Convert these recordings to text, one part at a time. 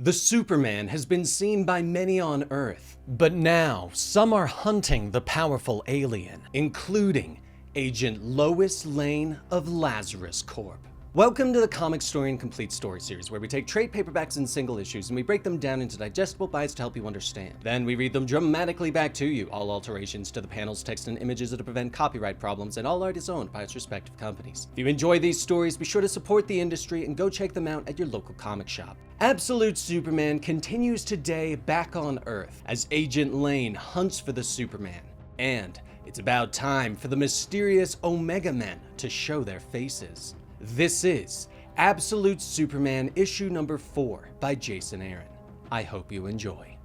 The Superman has been seen by many on Earth, but now some are hunting the powerful alien, including Agent Lois Lane of Lazarus Corp. Welcome to the Comicstorian Complete Story Series, where we take trade paperbacks and single issues and we break them down into digestible bites to help you understand. Then we read them dramatically back to you. All alterations to the panels, text, and images are to prevent copyright problems, and all art is owned by its respective companies. If you enjoy these stories, be sure to support the industry and go check them out at your local comic shop. Absolute Superman continues today back on Earth as Agent Lane hunts for the Superman. And it's about time for the mysterious Omega Men to show their faces. This is Absolute Superman issue number 4 by Jason Aaron. I hope you enjoy.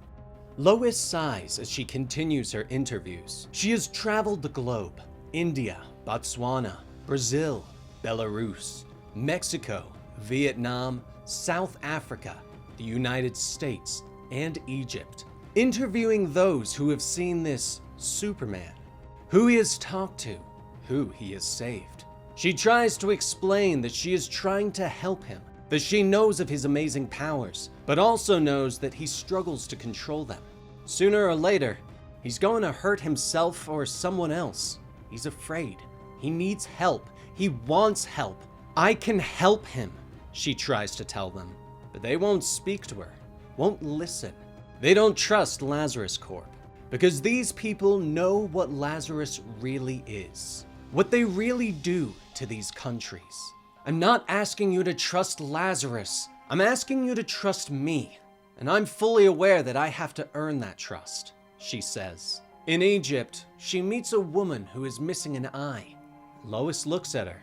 Lois sighs as she continues her interviews. She has traveled the globe: India, Botswana, Brazil, Belarus, Mexico, Vietnam, South Africa, the United States, and Egypt, interviewing those who have seen this Superman, who he has talked to, who he has saved. She tries to explain that she is trying to help him, that she knows of his amazing powers, but also knows that he struggles to control them. Sooner or later, he's going to hurt himself or someone else. He's afraid. He needs help. He wants help. I can help him, she tries to tell them, but they won't speak to her, won't listen. They don't trust Lazarus Corp, because these people know what Lazarus really is, what they really do to these countries. I'm not asking you to trust Lazarus. I'm asking you to trust me, and I'm fully aware that I have to earn that trust, she says. In Egypt, she meets a woman who is missing an eye. Lois looks at her.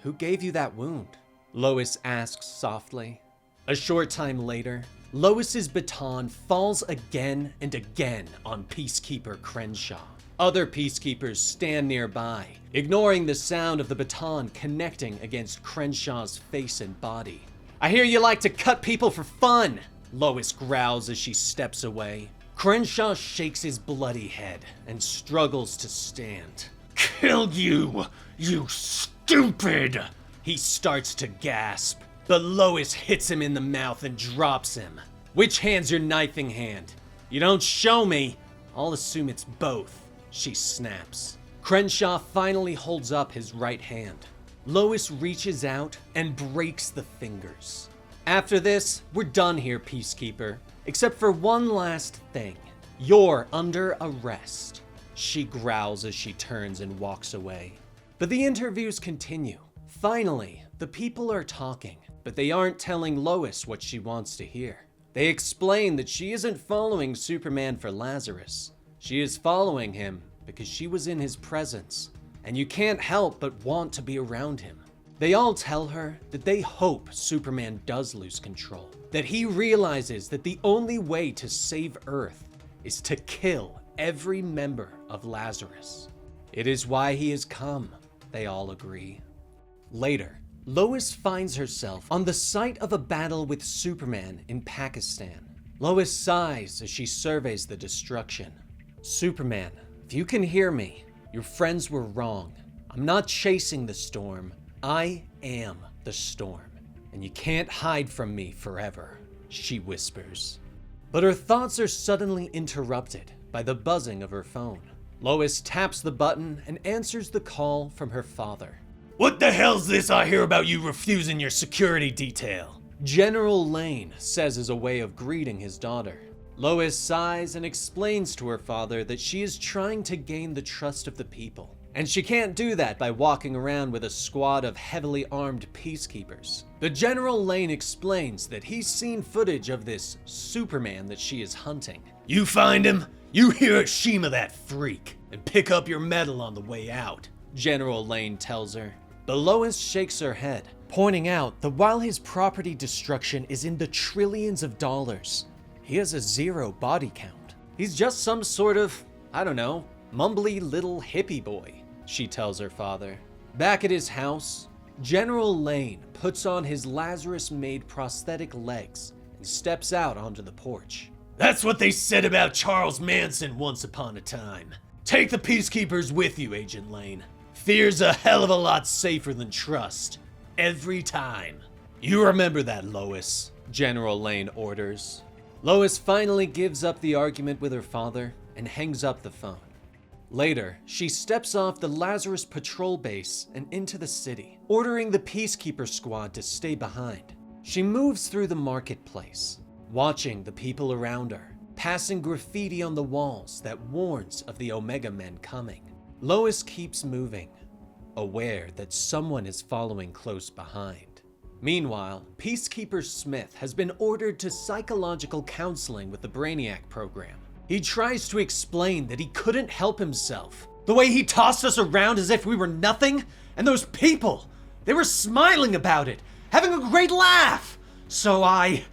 Who gave you that wound? Lois asks softly. A short time later, Lois's baton falls again and again on Peacekeeper Crenshaw. Other Peacekeepers stand nearby, ignoring the sound of the baton connecting against Crenshaw's face and body. I hear you like to cut people for fun, Lois growls as she steps away. Crenshaw shakes his bloody head and struggles to stand. Kill you, you stupid! He starts to gasp, but Lois hits him in the mouth and drops him. Which hand's your knifing hand? You don't show me, I'll assume it's both, she snaps. Crenshaw finally holds up his right hand. Lois reaches out and breaks the fingers. After this, we're done here, Peacekeeper. Except for one last thing. You're under arrest, she growls as she turns and walks away. But the interviews continue. Finally, the people are talking, but they aren't telling Lois what she wants to hear. They explain that she isn't following Superman for Lazarus. She is following him because she was in his presence, and you can't help but want to be around him. They all tell her that they hope Superman does lose control, that he realizes that the only way to save Earth is to kill every member of Lazarus. It is why he has come, they all agree. Later, Lois finds herself on the site of a battle with Superman in Pakistan. Lois sighs as she surveys the destruction. Superman, if you can hear me, your friends were wrong. I'm not chasing the storm. I am the storm, and you can't hide from me forever, she whispers. But her thoughts are suddenly interrupted by the buzzing of her phone. Lois taps the button and answers the call from her father. What the hell's this I hear about you refusing your security detail? General Lane says as a way of greeting his daughter. Lois sighs and explains to her father that she is trying to gain the trust of the people, and she can't do that by walking around with a squad of heavily armed peacekeepers. But General Lane explains that he's seen footage of this Superman that she is hunting. You find him, you Hiroshima that freak, and pick up your medal on the way out, General Lane tells her. But Lois shakes her head, pointing out that while his property destruction is in the trillions of dollars, he has a 0 body count. He's just some sort of, mumbly little hippie boy, she tells her father. Back at his house, General Lane puts on his Lazarus-made prosthetic legs and steps out onto the porch. That's what they said about Charles Manson once upon a time. Take the Peacekeepers with you, Agent Lane. Fear's a hell of a lot safer than trust. Every time. You remember that, Lois. General Lane orders. Lois finally gives up the argument with her father and hangs up the phone. Later, she steps off the Lazarus patrol base and into the city, ordering the Peacekeeper squad to stay behind. She moves through the marketplace, watching the people around her, passing graffiti on the walls that warns of the Omega Men coming. Lois keeps moving, aware that someone is following close behind. Meanwhile, Peacekeeper Smith has been ordered to psychological counseling with the Brainiac program. He tries to explain that he couldn't help himself. The way he tossed us around as if we were nothing, and those people, they were smiling about it, having a great laugh. So I,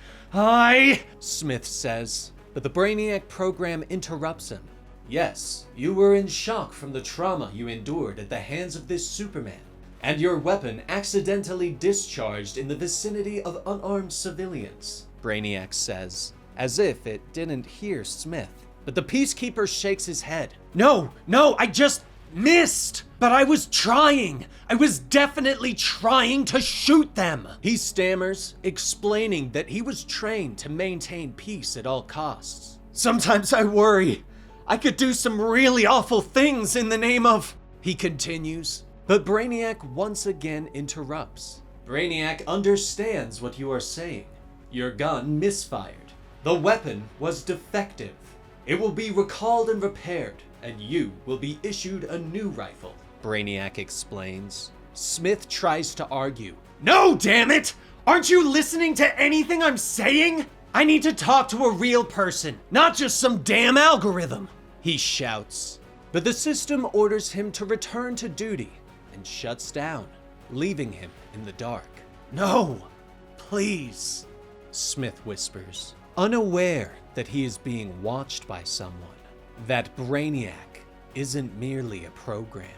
Smith says, but the Brainiac program interrupts him. Yes, you were in shock from the trauma you endured at the hands of this Superman, and your weapon accidentally discharged in the vicinity of unarmed civilians, Brainiac says, as if it didn't hear Smith. But the Peacekeeper shakes his head. No, I just missed! But I was trying! I was definitely trying to shoot them! He stammers, explaining that he was trained to maintain peace at all costs. Sometimes I worry I could do some really awful things in the name of... He continues, but Brainiac once again interrupts. Brainiac understands what you are saying. Your gun misfired. The weapon was defective. It will be recalled and repaired, and you will be issued a new rifle, Brainiac explains. Smith tries to argue. No, damn it! Aren't you listening to anything I'm saying? I need to talk to a real person, not just some damn algorithm, he shouts. But the system orders him to return to duty and shuts down, leaving him in the dark. No, please, Smith whispers, unaware that he is being watched by someone. That Brainiac isn't merely a program.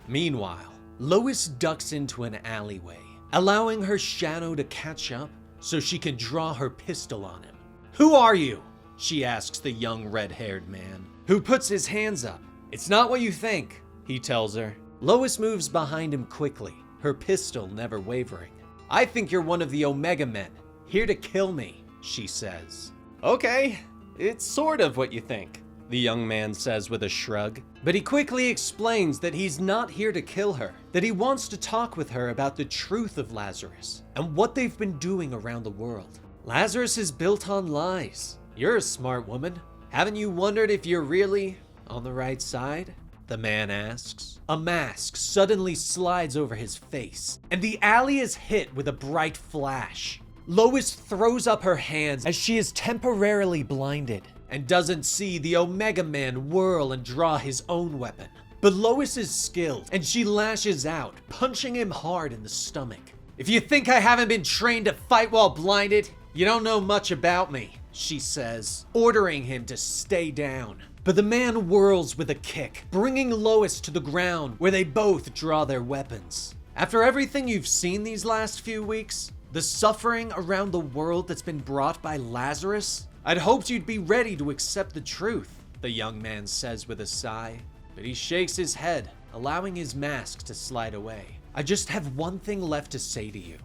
Meanwhile, Lois ducks into an alleyway, allowing her shadow to catch up so she can draw her pistol on him. Who are you? She asks the young red-haired man, who puts his hands up. It's not what you think, he tells her. Lois moves behind him quickly, her pistol never wavering. I think you're one of the Omega Men, here to kill me, she says. Okay, it's sort of what you think, the young man says with a shrug. But he quickly explains that he's not here to kill her, that he wants to talk with her about the truth of Lazarus and what they've been doing around the world. Lazarus is built on lies. You're a smart woman. Haven't you wondered if you're really on the right side? The man asks. A mask suddenly slides over his face, and the alley is hit with a bright flash. Lois throws up her hands as she is temporarily blinded and doesn't see the Omega Man whirl and draw his own weapon. But Lois is skilled, and she lashes out, punching him hard in the stomach. If you think I haven't been trained to fight while blinded, you don't know much about me, she says, ordering him to stay down. But the man whirls with a kick, bringing Lois to the ground where they both draw their weapons. After everything you've seen these last few weeks, the suffering around the world that's been brought by Lazarus, I'd hoped you'd be ready to accept the truth, the young man says with a sigh. But he shakes his head, allowing his mask to slide away. I just have one thing left to say to you.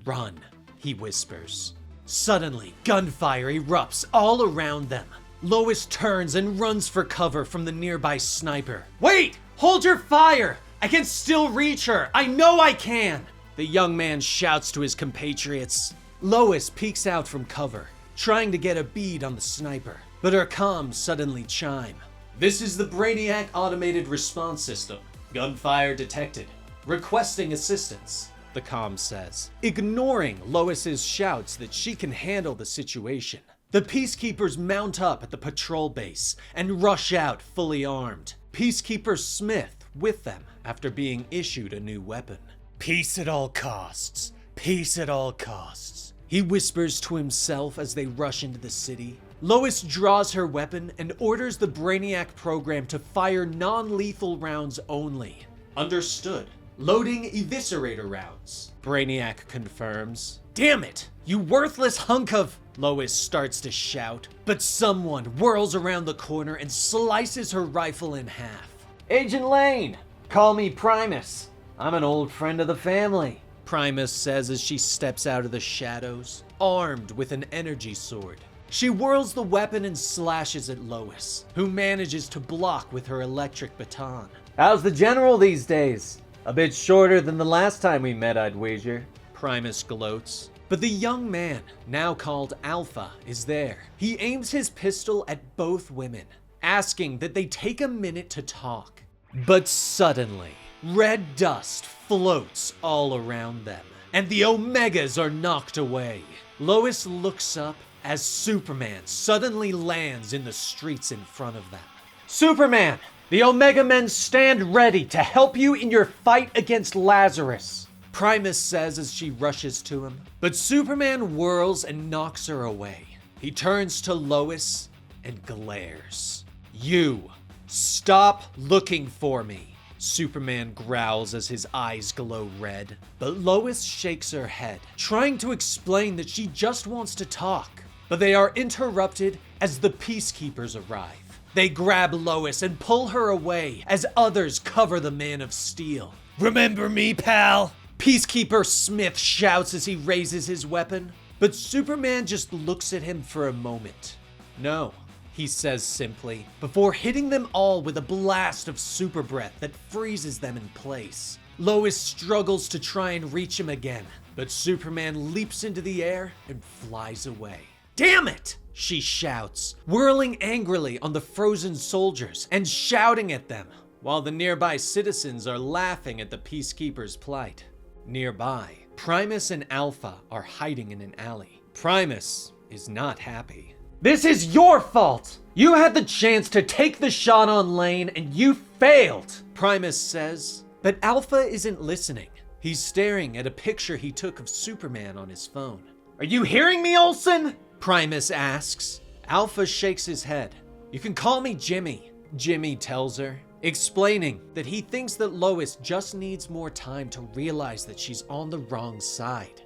Run, he whispers. Suddenly, gunfire erupts all around them. Lois turns and runs for cover from the nearby sniper. Wait! Hold your fire! I can still reach her! I know I can! The young man shouts to his compatriots. Lois peeks out from cover, trying to get a bead on the sniper, but her comms suddenly chime. This is the Brainiac Automated Response System. Gunfire detected. Requesting assistance, the comm says, ignoring Lois's shouts that she can handle the situation. The Peacekeepers mount up at the patrol base and rush out fully armed. Peacekeeper Smith with them after being issued a new weapon. Peace at all costs. Peace at all costs, he whispers to himself as they rush into the city. Lois draws her weapon and orders the Brainiac program to fire non-lethal rounds only. Understood. Loading eviscerator rounds, Brainiac confirms. Damn it, you worthless hunk of... Lois starts to shout, but someone whirls around the corner and slices her rifle in half. Agent Lane, call me Primus. I'm an old friend of the family, Primus says as she steps out of the shadows. armed with an energy sword. She whirls the weapon and slashes at Lois, who manages to block with her electric baton. How's the general these days? A bit shorter than the last time we met, I'd wager. Primus gloats. But the young man, now called Alpha, is there. He aims his pistol at both women, asking that they take a minute to talk. But suddenly, red dust floats all around them, and the Omegas are knocked away. Lois looks up as Superman suddenly lands in the streets in front of them. Superman! The Omega Men stand ready to help you in your fight against Lazarus, Primus says as she rushes to him. But Superman whirls and knocks her away. He turns to Lois and glares. "You, stop looking for me," Superman growls as his eyes glow red. But Lois shakes her head, trying to explain that she just wants to talk. But they are interrupted as the Peacekeepers arrive. They grab Lois and pull her away as others cover the Man of Steel. "Remember me, pal?" Peacekeeper Smith shouts as he raises his weapon. But Superman just looks at him for a moment. "No," he says simply, before hitting them all with a blast of super breath that freezes them in place. Lois struggles to try and reach him again, but Superman leaps into the air and flies away. "Damn it!" she shouts, whirling angrily on the frozen soldiers and shouting at them, while the nearby citizens are laughing at the Peacekeepers' plight. Nearby, Primus and Alpha are hiding in an alley. Primus is not happy. "This is your fault! You had the chance to take the shot on Lane and you failed!" Primus says, but Alpha isn't listening. He's staring at a picture he took of Superman on his phone. "Are you hearing me, Olsen?" Primus asks. Alpha shakes his head. "You can call me Jimmy," Jimmy tells her, explaining that he thinks that Lois just needs more time to realize that she's on the wrong side.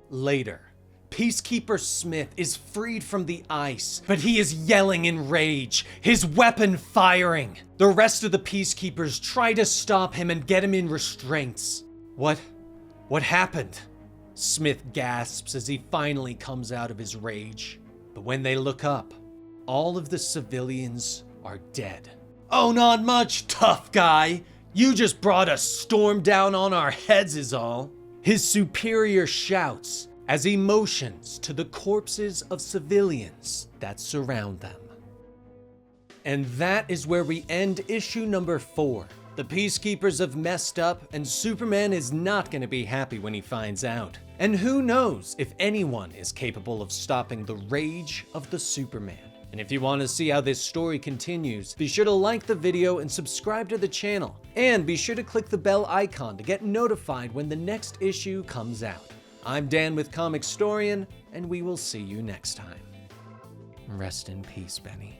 Later, Peacekeeper Smith is freed from the ice, but he is yelling in rage, his weapon firing. The rest of the Peacekeepers try to stop him and get him in restraints. What happened?" Smith gasps as he finally comes out of his rage. But when they look up, all of the civilians are dead. "Oh, not much, tough guy. You just brought a storm down on our heads is all," his superior shouts as he motions to the corpses of civilians that surround them. And that is where we end issue number 4. The Peacekeepers have messed up, and Superman is not going to be happy when he finds out. And who knows if anyone is capable of stopping the rage of the Superman. And if you want to see how this story continues, be sure to like the video and subscribe to the channel. And be sure to click the bell icon to get notified when the next issue comes out. I'm Dan with Comicstorian, and we will see you next time. Rest in peace, Benny.